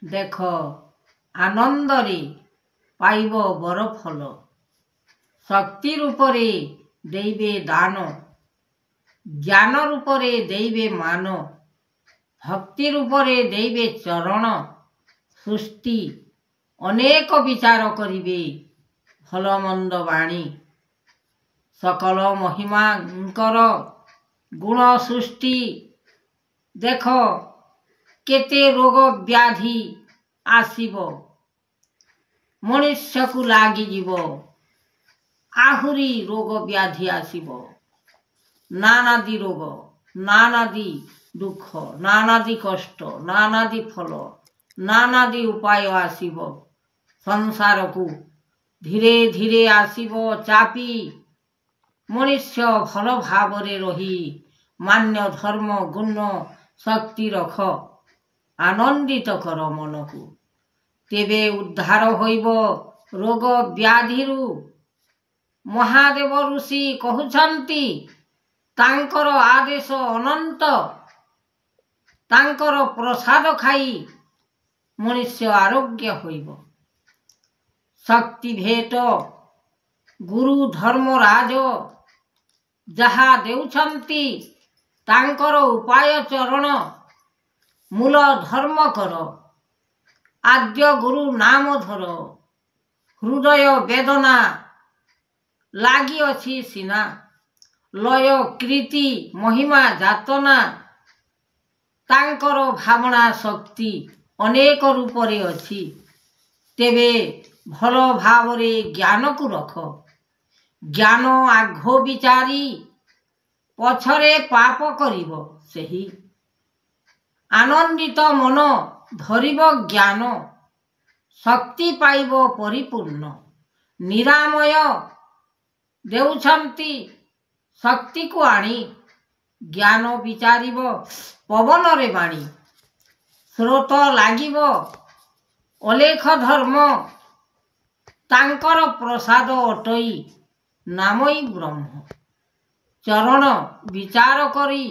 देख आनंदरे पाइब बर फल शक्ति रूपरे देइबे दान ज्ञान रूपरे देइबे मान भक्ति रूपरे देइबे चरण सृष्टि अनेक विचार करिबे भल मंद वाणी सकल महिमांकर गुण सृष्टि देख केते रोग व्याधि आसीबो मनुष्य को लागी जीव आहुरी रोग व्याधि आसीबो नानादी रोग नानादी दुख नानादी कष्ट नानादी फल नानादी उपाय आसीबो संसार को धीरे धीरे आसीबो चापी मनुष्य भल भावरे रही मान्य धर्म गुण शक्ति रख आनंदित कर मन को तेबे उद्धार होइब रोग व्याधिरु महादेव ऋषि कहउछन्ति तांकर आदेश अनंत तांकर प्रसाद खाई मनुष्य आरोग्य होइब शक्ति भेट गुरु धर्मराज जहा देउछन्ति तांकर उपाय चरण मूल धर्म कर आद्य गुरु नाम धर हृदय वेदना लागी अछि सिना लय कृति महिमा जातना तांकर भावना शक्ति अनेक रूपरे अछि तेबे भल भावरे ज्ञान को रख ज्ञान आघ विचारी पछरे पाप करिब सेही आनंदित मन धरिब ज्ञान शक्ति पाइब परिपूर्ण निरामय देउछन्ति शक्ति को आनी ज्ञान विचारिब पवन रे बाणी स्रोत लागिब अलेख धर्म तांकर प्रसाद अटई नामई ब्रह्म चरण विचार करी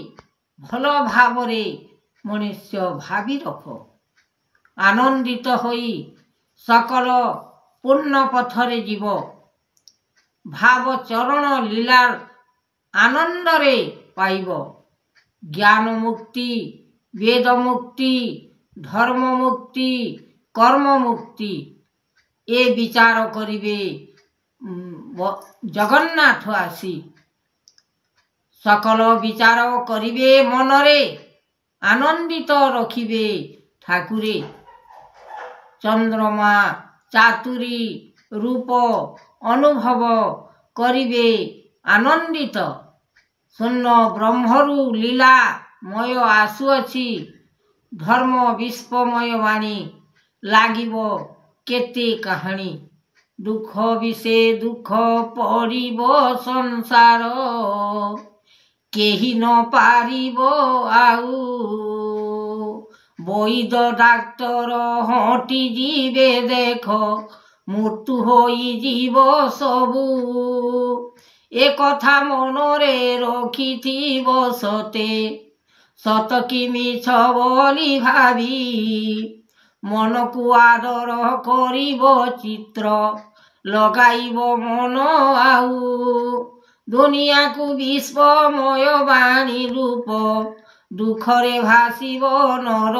भल भावरे मनुष्य भावी रख आनंदित होई सकल पूर्ण पथरे जीव भाव चरण लीलार आनंदरे पाइब ज्ञान मुक्ति वेद मुक्ति धर्म मुक्ति कर्म मुक्ति ए विचार करिबे जगन्नाथ आसी सकल विचार करिबे मनरे आनंदित रखिबे ठाकुरे चंद्रमा चातुरी रूप अनुभव करिबे आनंदित शून्य ब्रह्मरु लीला मय आसुअछि धर्म विश्वमय वाणी लागिब केते कहानी दुख विषे दुख पड़िब संसार केही न पारिब आउ वैद डाक्टर हटी जीवे देख मृत्यु होई जीव सबु ए कथा मनरे रखिथिब सते सत कि मिछ बोली भावी मन को आदर करिब चित्र लगाइब मन आउ दुनिया को विश्वमय वाणी रूप दुखरे भासिब नर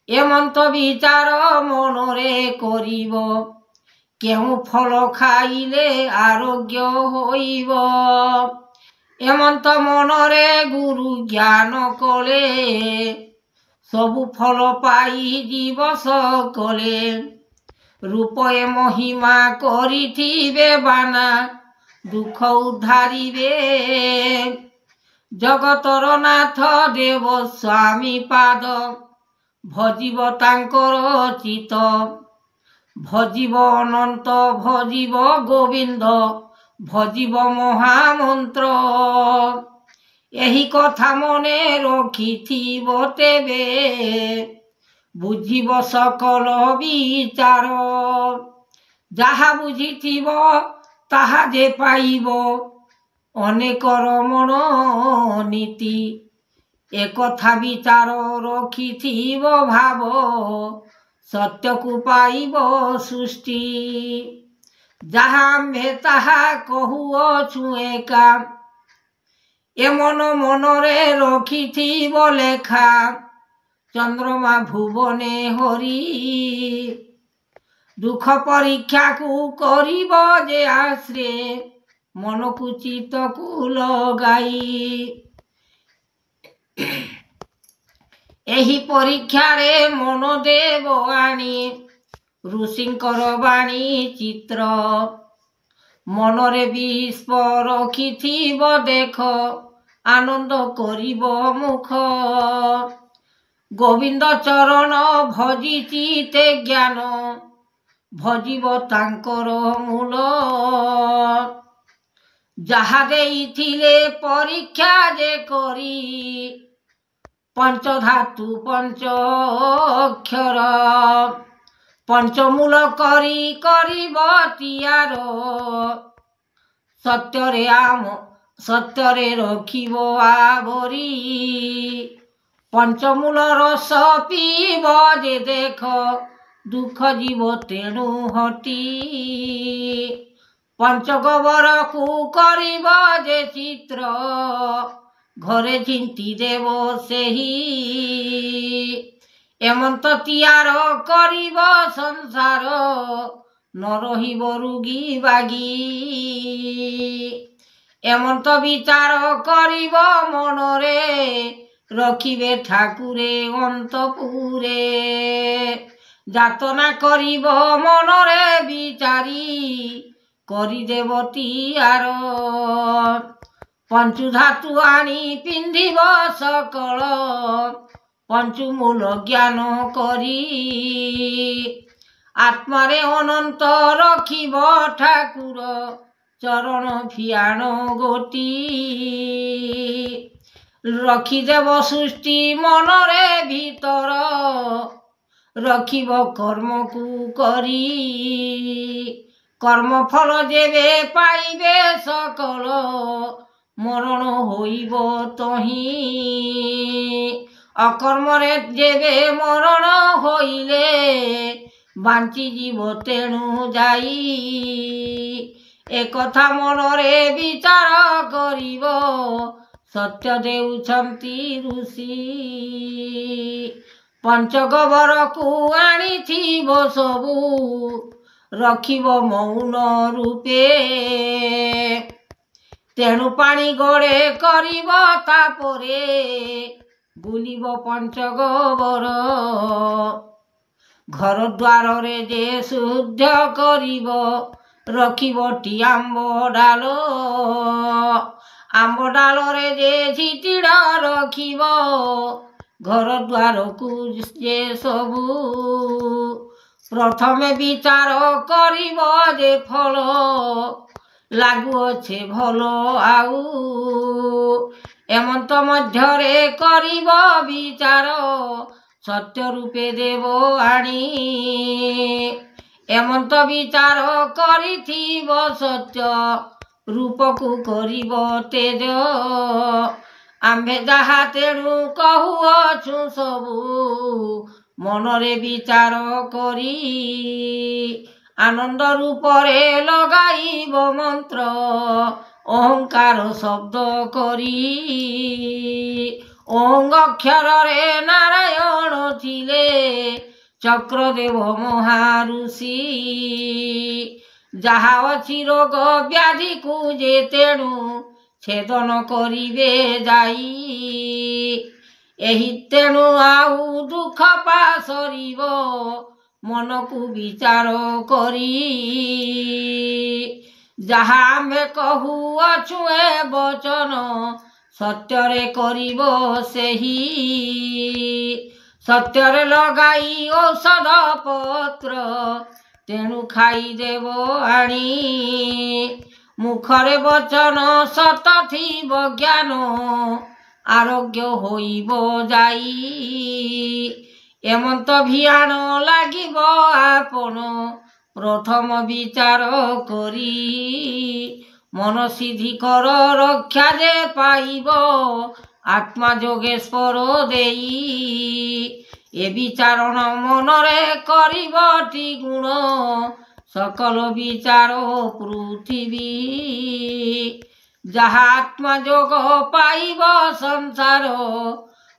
एमंत विचार मनरे करिब केउ फल खाइले आरोग्य होइब एमंत मनरे गुरु ज्ञान कले सबु फल पाई जीव सकले रूपये महिमा करिथिबे बाना दुख उद्धारिबे जगतर नाथ देव स्वामी पाद भजिब तांकर चित भजिब अनंत भजिब गोविंद भजिब महामंत्र एही कथा मने रखिथिब तेबे बुझिब सकल विचार जहा बुझिथिब ताहा जे पाइब अनेक रमण नीति একথা বিচার রখিথিব ভাব সত্যকু পাইব সৃষ্টি যাহা আম্ভে তাহা কহুଅছু একা এমন মনরে রখিথিব লেখা চন্দ্রমা ভুবনে হরি দুঃখ পরীক্ষাকু করিব যে আশ্রে মনকু চিত্তকু লগাই ଏହି ପରୀକ୍ଷାରେ ମନ ଦେବ ଆଣି ଋଷିଙ୍କର ବାଣୀ ଚିତ୍ର ମନରେ ବିସ୍ପ ରଖିଥିବ ଦେଖ ଆନନ୍ଦ କରିବ ମୁଖ ଗୋବିନ୍ଦ ଚରଣ ଭଜିଛି ତେ ଜ୍ଞାନ ଭଜିବ ତାଙ୍କର ମୂଳ ଯାହା ଦେଇଥିଲେ ପରୀକ୍ଷା ଯେ କରି पंचधातु पंच अक्षर पंचमूल करी तियार सत्यरे रखिब आवरी पंचमूल रस पीब जे देख दुख जीव तेणु हटी पंचगोबर को करिब जे चित्र घरे चिंती देव सेही एमंत तियार करिब संसार न रहिब रुगी बागी एमंत विचार करिब मनरे रखिबे ठाकुरे अंतपुरे जातना करिब मनरे विचारी करिदेव तियार पंचुधातु आनी पिंधिब सकल पंचुमूल ज्ञान करी आत्मारे अनंत रखिब ठाकुर चरण फियाण गोटी रखिदेव सृष्टि मनरे भीतर रखिब कर्म को करी कर्म फल जेबे पाइबे सकल मरण होइब तही अकर्मरे जेबे मरण होइले बांची जीव तेणु जाई एकथा मनरे विचार करिब सत्य देउछंती ऋषि पंचगोबर को आनिथिब सबु रखिब मौन रूपे तेणु पानी गड़े करिब तापरे बुलिब पंचगोबर घर द्वार रे जे शुद्ध करिब रखिब टी आंब डाल रे जे झिटिड़ रखिब घर द्वार को जे सबु प्रथमे विचार करिब जे फल लागुअछे भल आउ एमंत मध्यरे करिब विचार सत्य रूपे देव आनी एमंत विचार करिथिब सत्य रूप को करिब तेज आम्भे जहा तेणु कहुअछु सबु मनरे विचार करी आनंद रूपरे लगाइब मंत्र ओंकार शब्द करी ओंग अक्षर रे नारायण थिले चक्रदेव महाऋषि जहा अछि रोग व्याधि को जे तेणु छेदन करिबे जाई एही तेणु आउ दुख पासरिब मन को विचार करी जहा आम्भे कहुअछु ए वचन सत्यरे करिब सेही सत्यरे लगाई औषध पत्र तेणु खाइदेव आनी मुखरे वचन सत थिब ज्ञान आरोग्य होइब जाई एमंत भियाण लागिब आपण प्रथम विचार करी मन सिद्धि कर रक्षा जे पाइब आत्मा जोगेश्वर देई ए विचारण मनरे करिबटी गुण सकल विचार पृथिवी जहा आत्मा जोग पाइब संसार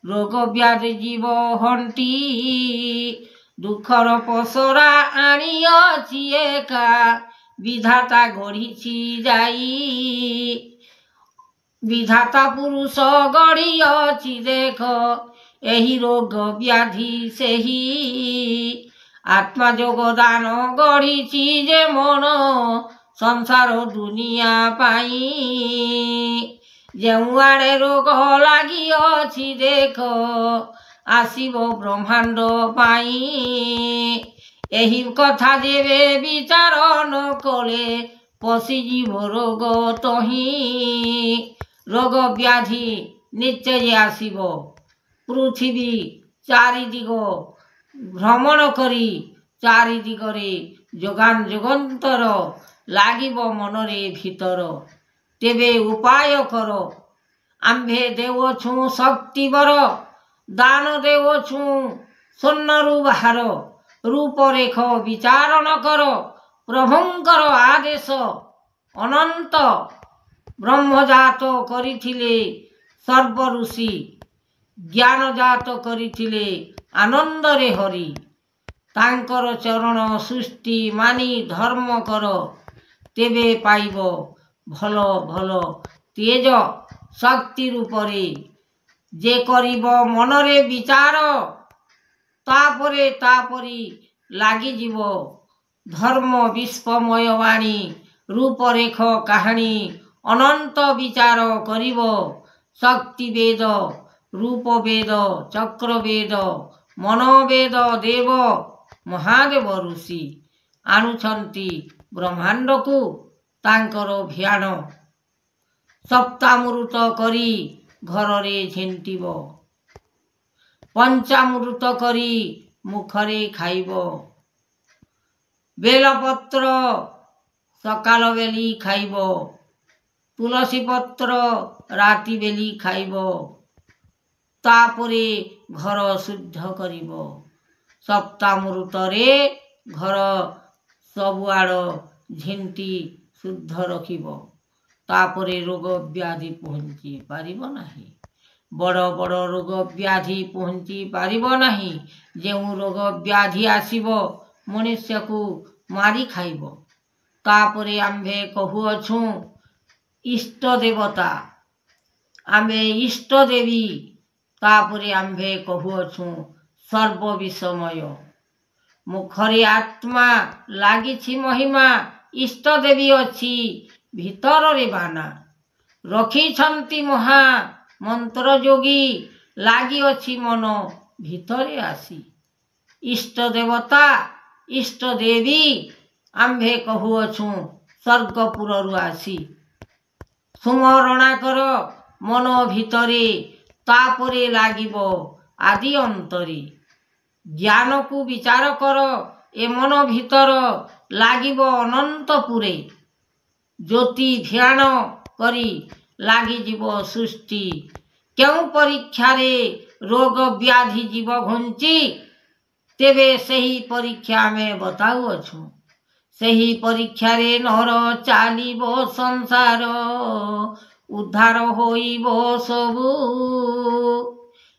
रोग व्याधि जीव हंटी दुखर पसरा आनिअछि एका विधाता गढ़ी जाई विधाता पुरुष गढ़ी देख एही रोग व्याधि सेही आत्मा जोगदान गढ़ी जे मन संसार दुनिया पाई जेउ आड़े रोग लगी अछि देख आसिब ब्रह्मांड पाई एही कथा जेबे विचार न कले पशिजीव रोग तही रोग व्याधि निश्चय आसिब पृथिवी चारिदिग भ्रमण करी चारिदिगरे जोगान जोगंतर लागिब मनरे भीतर तेबे उपाय कर आम्भे देवछु शक्ति बर दान देवछु स्वर्णरु बाहार रूपरेख विचारण कर प्रभुंकर आदेश अनंत ब्रह्मजात करिथिले सर्व ऋषि ज्ञानजात करिथिले आनंदरे हरि तांकर चरण सृष्टि मानी धर्म कर तेबे पाइब भल भल तेज शक्ति रूपरे जे करिब मनरे विचार तापरे तापरी लागी जीव धर्म विश्वमय वाणी रूपरेख कहानी अनंत विचार करिब शक्ति वेद रूप वेद चक्र वेद मनोवेद देव महादेव ऋषि आणुछंती ब्रह्मांड को तांकर भियान सप्तामृत करी घररे झेंटिब पंचामृत करी मुखरे खाइब बेलपत्र सकाल बेली खाइब तुलसी पत्र राति बेली खाइब तापरे घर शुद्ध करिब सप्तामृतरे घर सबुआड़ झेंटी शुद्ध रखिब तापरे रोग व्याधि पहुँची पारिब नाही बड़ बड़ रोग व्याधि पहुँची पारिब नाही जेउ रोग व्याधि आसिब मनुष्य को मारी खाइब तापरे आम्भे कहुअछु इष्ट देवता आम्भे इष्ट देवी तापरे आम्भे कहुअछु सर्व विषमय मुखरे आत्मा लागिछि महिमा इष्ट देवी अछि भीतर रे बाना रखिछंती महा मंत्र जोगी लागी अछि मन भीतरे आसी इष्ट देवता इष्ट देवी आम्भे कहुअछु स्वर्गपुर रु आसी सुमरणा कर मन भीतरे तापरे लागिब आदि अंतरे ज्ञान को विचार कर ए मन भीतर लागिब अनंतपुरे ज्योति ध्यान करी लागी जीव सृष्टि क्यों परीक्षा रे रोग व्याधि जीव घुंची तेबे सही परीक्षा में बताउअछु सही परीक्षा रे नर चालिब संसार उद्धार होइब सबु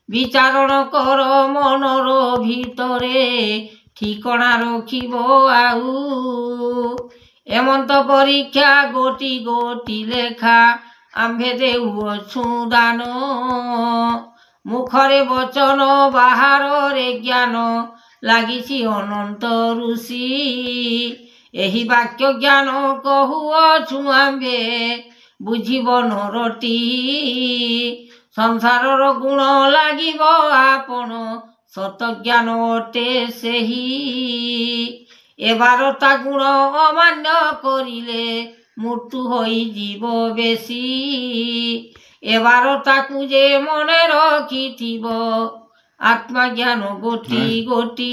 विचारण कर मनर भीतरे ठिकणा रखिब आउ एमंत परीक्षा गोटी गोटी लेखा आम्भे देउअछु दान मुखरे वचन बाहार रे ज्ञान लागिछि अनंत ऋषि एही वाक्य ज्ञान कहुअछु आम्भे बुझिब नरटी संसारर गुण लागिब आपण सत ज्ञान अटे सेही एबारता गुण अमान्य करिले मृत्यु होई जीव बेसी एबारता कुजे मने रखिथिब आत्मा ज्ञान गोटी गोटी।